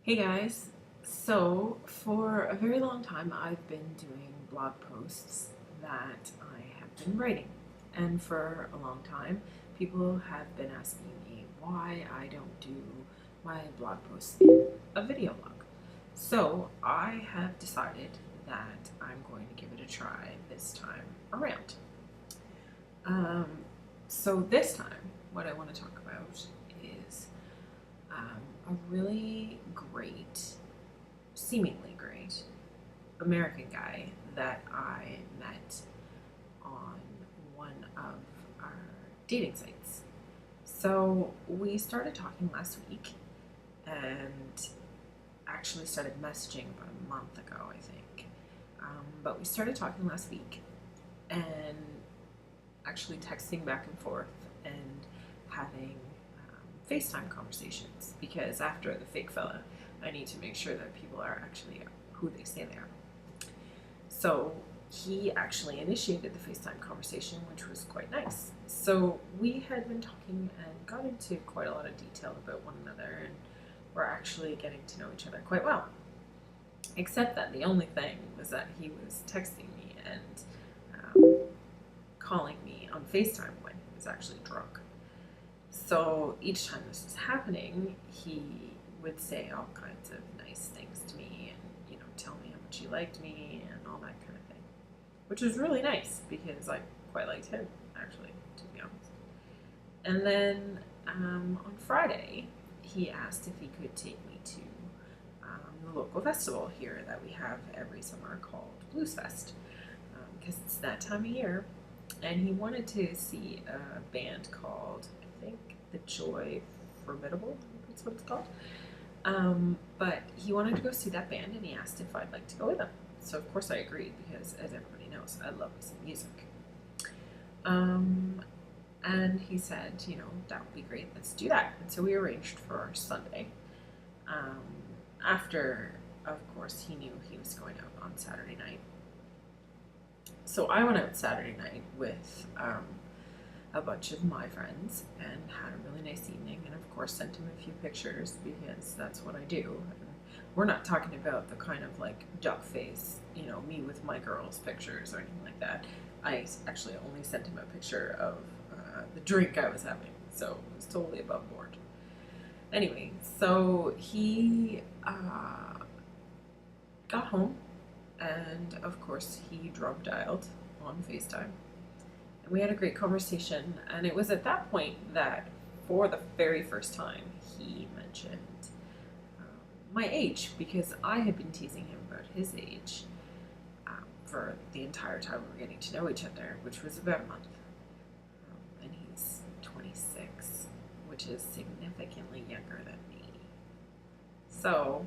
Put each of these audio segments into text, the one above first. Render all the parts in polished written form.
Hey guys, so for a very long time I've been doing blog posts that I have been writing, and for a long time people have been asking me why I don't do my blog posts in a video blog. So I have decided that I'm going to give it a try this time around. Um, so this time what I want to talk about is a really great, seemingly great American guy that I met on one of our dating sites. So we started talking last week and actually started messaging about a month ago, I think. But we started talking last week and actually texting back and forth and having FaceTime conversations, because after the fake fella, I need to make sure that people are actually who they say they are. So he actually initiated the FaceTime conversation, which was quite nice. So we had been talking and got into quite a lot of detail about one another, and we're actually getting to know each other quite well. Except that the only thing was that he was texting me and calling me on FaceTime when he was actually drunk. So each time this was happening, he would say all kinds of nice things to me and, tell me how much he liked me and all that kind of thing, which was really nice because I quite liked him, actually, to be honest. And then on Friday, he asked if he could take me to the local festival here that we have every summer called Blues Fest, because it's that time of year. And he wanted to see a band called, I think, The Joy Formidable, that's what it's called. But he wanted to go see that band, and he asked if I'd like to go with him. So of course I agreed, because as everybody knows, I love some music. And he said, that would be great, let's do that. And so we arranged for Sunday. After, of course, he knew he was going out on Saturday night. So I went out Saturday night with a bunch of my friends and had a really nice evening, and of course sent him a few pictures because that's what I do. And we're not talking about the kind of like duck face, me with my girls pictures or anything like that. I actually only sent him a picture of the drink I was having, so it was totally above board. Anyway, so he got home, and of course he drunk dialed on FaceTime. And we had a great conversation, and it was at that point that, for the very first time, he mentioned my age, because I had been teasing him about his age for the entire time we were getting to know each other, which was about a month. And he's 26, which is significantly younger than me. So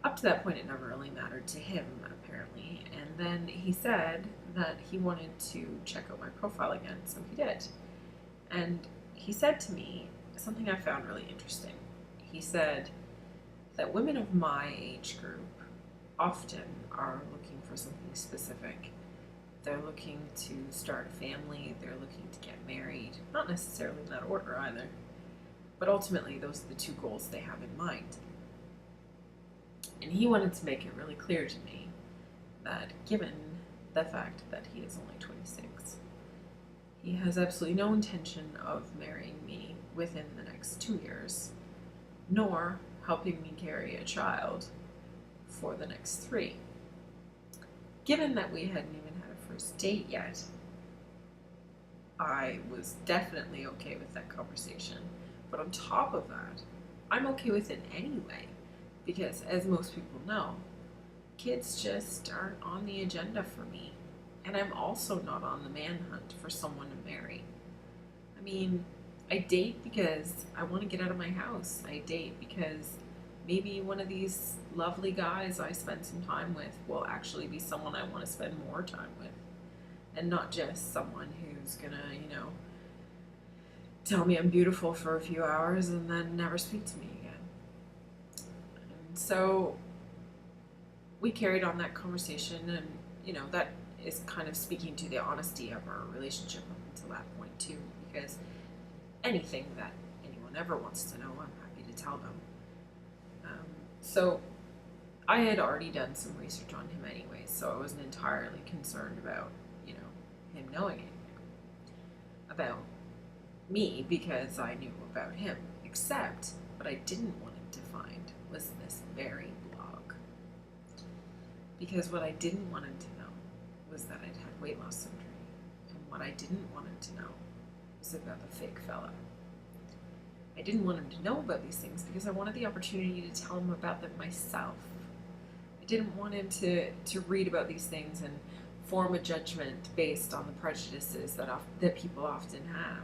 up to that point, it never really mattered to him, apparently. And then he said that he wanted to check out my profile again, so he did. And he said to me something I found really interesting. He said that women of my age group often are looking for something specific. They're looking to start a family, they're looking to get married, not necessarily in that order either, but ultimately those are the two goals they have in mind. And he wanted to make it really clear to me that, given the fact that he is only 26, he has absolutely no intention of marrying me within the next 2 years, nor helping me carry a child for the next 3. Given that we hadn't even had a first date yet, I was definitely okay with that conversation. But on top of that, I'm okay with it anyway, because as most people know, kids just aren't on the agenda for me. And I'm also not on the manhunt for someone to marry. I mean, I date because I want to get out of my house. I date because maybe one of these lovely guys I spend some time with will actually be someone I want to spend more time with. And not just someone who's gonna, tell me I'm beautiful for a few hours and then never speak to me again. And so we carried on that conversation, and that is kind of speaking to the honesty of our relationship up until that point too, because anything that anyone ever wants to know, I'm happy to tell them. So I had already done some research on him anyway, so I wasn't entirely concerned about, him knowing anything about me because I knew about him. Except what I didn't want him to find was this very blog. Because what I didn't want him to know was that I'd had weight loss surgery. And what I didn't want him to know was about the fake fella. I didn't want him to know about these things because I wanted the opportunity to tell him about them myself. I didn't want him to read about these things and form a judgment based on the prejudices that people often have.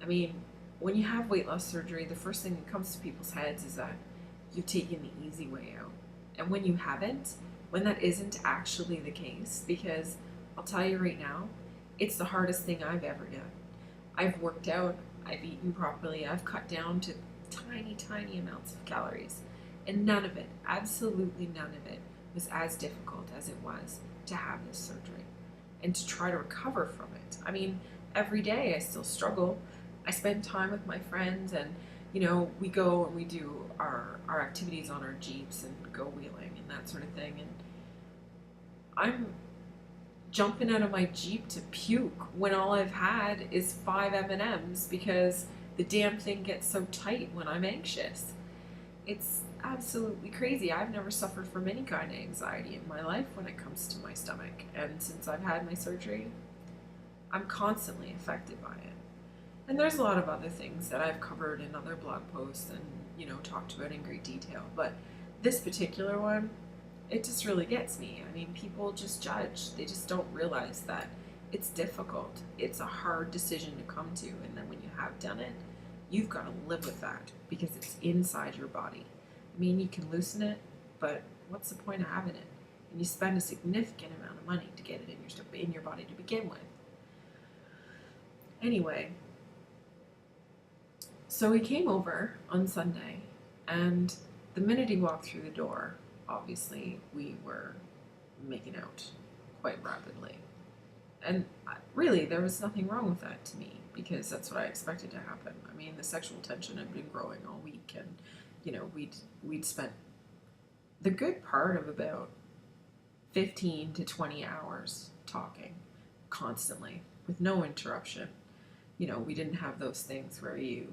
I mean, when you have weight loss surgery, the first thing that comes to people's heads is that you've taken the easy way out. And when you haven't, when that isn't actually the case, because I'll tell you right now, it's the hardest thing I've ever done. I've worked out, I've eaten properly, I've cut down to tiny, tiny amounts of calories. And none of it, absolutely none of it, was as difficult as it was to have this surgery and to try to recover from it. I mean, every day I still struggle. I spend time with my friends and, we go and we do our activities on our Jeeps and go wheeling and that sort of thing. And I'm jumping out of my Jeep to puke when all I've had is 5 M&Ms because the damn thing gets so tight when I'm anxious. It's absolutely crazy. I've never suffered from any kind of anxiety in my life when it comes to my stomach. And since I've had my surgery, I'm constantly affected by it. And there's a lot of other things that I've covered in other blog posts and, talked about in great detail. But this particular one, it just really gets me. I mean, people just judge. They just don't realize that it's difficult. It's a hard decision to come to. And then when you have done it, you've got to live with that because it's inside your body. I mean, you can loosen it, but what's the point of having it? And you spend a significant amount of money to get it in your body to begin with. Anyway, so he came over on Sunday, and the minute he walked through the door, obviously we were making out quite rapidly. And really, there was nothing wrong with that to me because that's what I expected to happen. I mean, the sexual tension had been growing all week, and we'd spent the good part of about 15 to 20 hours talking constantly with no interruption. We didn't have those things where you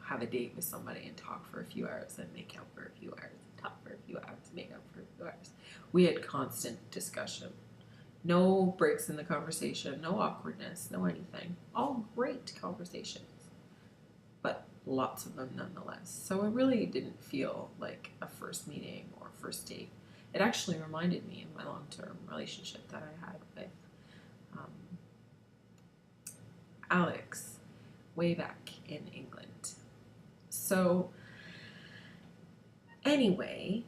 have a date with somebody and talk for a few hours and make out for a few hours, talk for a few hours, make out for a few hours. We had constant discussion. No breaks in the conversation, no awkwardness, no anything. All great conversations, but lots of them nonetheless. So it really didn't feel like a first meeting or first date. It actually reminded me of my long-term relationship that I had with Alex way back in England. So anyway,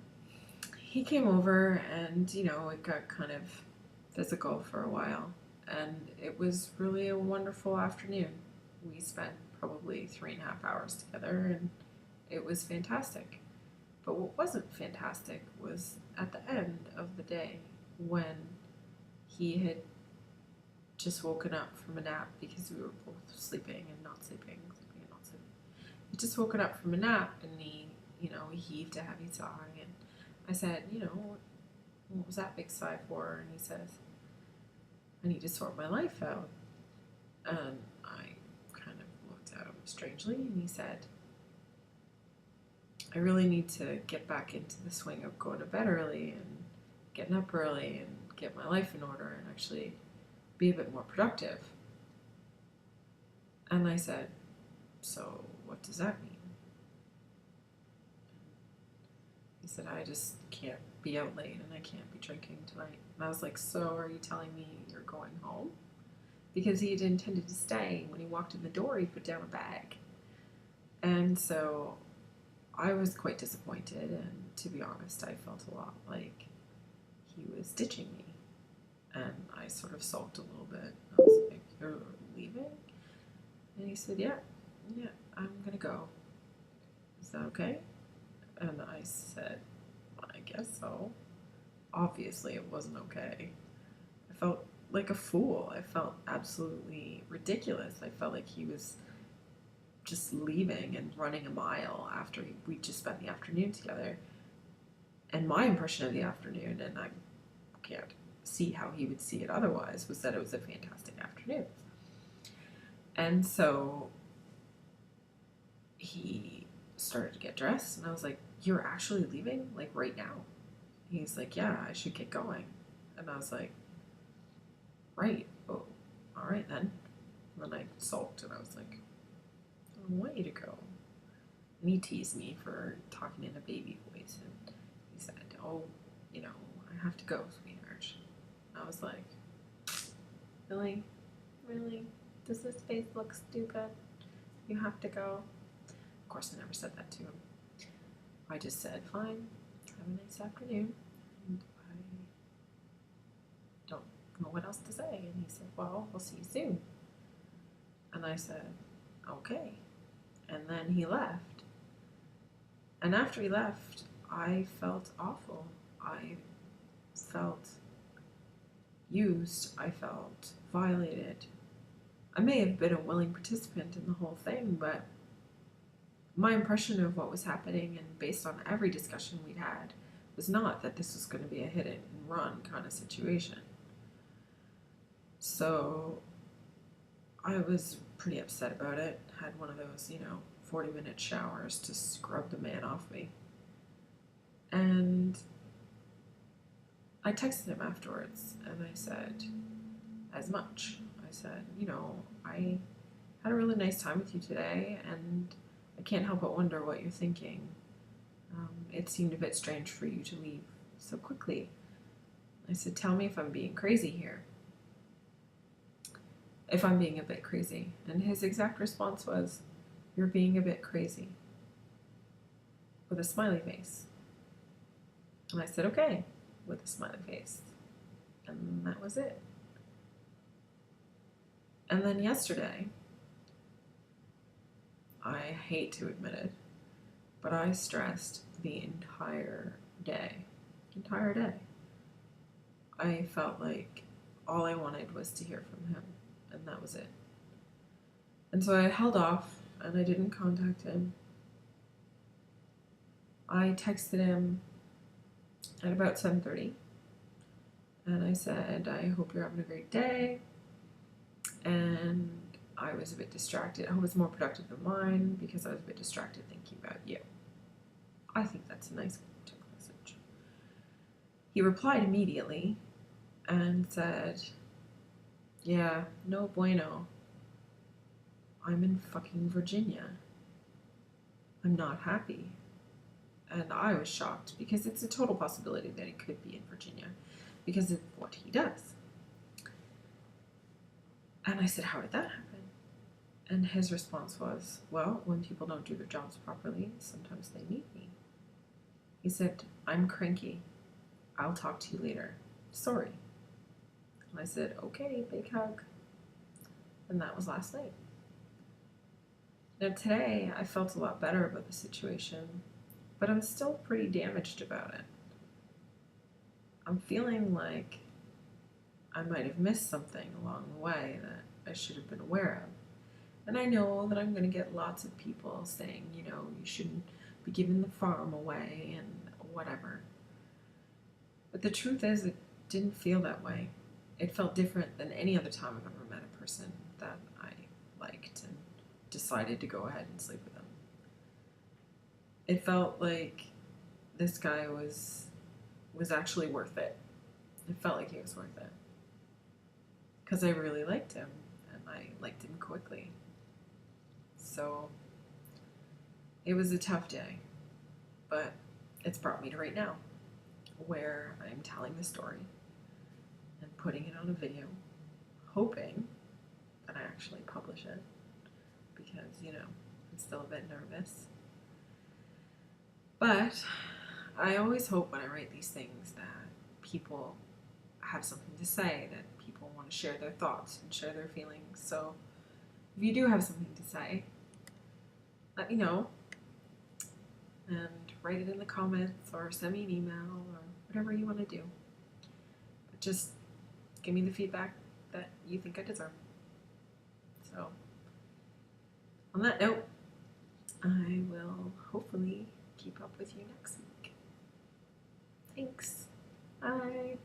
he came over and, it got kind of physical for a while, and it was really a wonderful afternoon. We spent probably 3.5 hours together, and it was fantastic. But what wasn't fantastic was at the end of the day when he had just woken up from a nap because we were both sleeping and not sleeping. He'd just woken up from a nap, and he heaved a heavy sigh, and I said, what was that big sigh for? And he says, I need to sort my life out. And I kind of looked at him strangely, and he said, I really need to get back into the swing of going to bed early and getting up early and get my life in order and actually be a bit more productive. And I said, so what does that mean? He said, I just can't be out late and I can't be drinking tonight. And I was like, so are you telling me you're going home? Because he had intended to stay. When he walked in the door, he put down a bag. And so I was quite disappointed, and to be honest, I felt a lot like he was ditching me. And I sort of sulked a little bit. I was like, you're leaving? And he said, yeah, I'm gonna go. Is that okay? And I said, I guess so. Obviously it wasn't okay. I felt like a fool. I felt absolutely ridiculous. I felt like he was just leaving and running a mile after we just spent the afternoon together. And my impression of the afternoon, and I can't see how he would see it otherwise, was that it was a fantastic afternoon. And so he started to get dressed, and I was like, "You're actually leaving? Like right now?" He's like, "Yeah, I should get going." And I was like, "Right. Oh, all right then." And then I sulked, and I was like, "I don't want you to go." And he teased me for talking in a baby voice, and he said, "Oh, I have to go, sweetheart." And I was like, "Really? Really? Does this face look stupid? You have to go?" Of course, I never said that to him. I just said, "Fine, have a nice afternoon." And I don't know what else to say. And he said, "Well, we'll see you soon." And I said, "Okay." And then he left. And after he left, I felt awful. I felt used. I felt violated. I may have been a willing participant in the whole thing, but my impression of what was happening, and based on every discussion we'd had, was not that this was going to be a hit and run kind of situation. So I was pretty upset about it. Had one of those, 40-minute showers to scrub the man off me. And I texted him afterwards and I said as much. I said, I had a really nice time with you today, and I can't help but wonder what you're thinking. It seemed a bit strange for you to leave so quickly. I said, "Tell me if I'm being crazy here. If I'm being a bit crazy." And his exact response was, "You're being a bit crazy," with a smiley face. And I said, "Okay," with a smiley face. And that was it. And then yesterday, I hate to admit it, but I stressed the entire day. Entire day. I felt like all I wanted was to hear from him, and that was it. And so I held off, and I didn't contact him. I texted him at about 7:30, and I said, "I hope you're having a great day." And I was a bit distracted. I hope it's more productive than mine, because I was a bit distracted thinking about you. I think that's a nice text message. He replied immediately and said, "Yeah, no bueno. I'm in fucking Virginia. I'm not happy." And I was shocked, because it's a total possibility that he could be in Virginia because of what he does. And I said, "How did that happen?" And his response was, "Well, when people don't do their jobs properly, sometimes they need me." He said, "I'm cranky. I'll talk to you later. Sorry." And I said, "Okay, big hug." And that was last night. Now today, I felt a lot better about the situation, but I'm still pretty damaged about it. I'm feeling like I might have missed something along the way that I should have been aware of. And I know that I'm going to get lots of people saying, you shouldn't be giving the farm away and whatever. But the truth is, it didn't feel that way. It felt different than any other time I've ever met a person that I liked and decided to go ahead and sleep with them. It felt like this guy was actually worth it. It felt like he was worth it. Because I really liked him, and I liked him quickly. So it was a tough day, but it's brought me to right now, where I'm telling the story and putting it on a video, hoping that I actually publish it, because, I'm still a bit nervous. But I always hope when I write these things that people have something to say, that people want to share their thoughts and share their feelings. So if you do have something to say, let me know, and write it in the comments or send me an email or whatever you want to do. But just give me the feedback that you think I deserve. So on that note, I will hopefully keep up with you next week. Bye.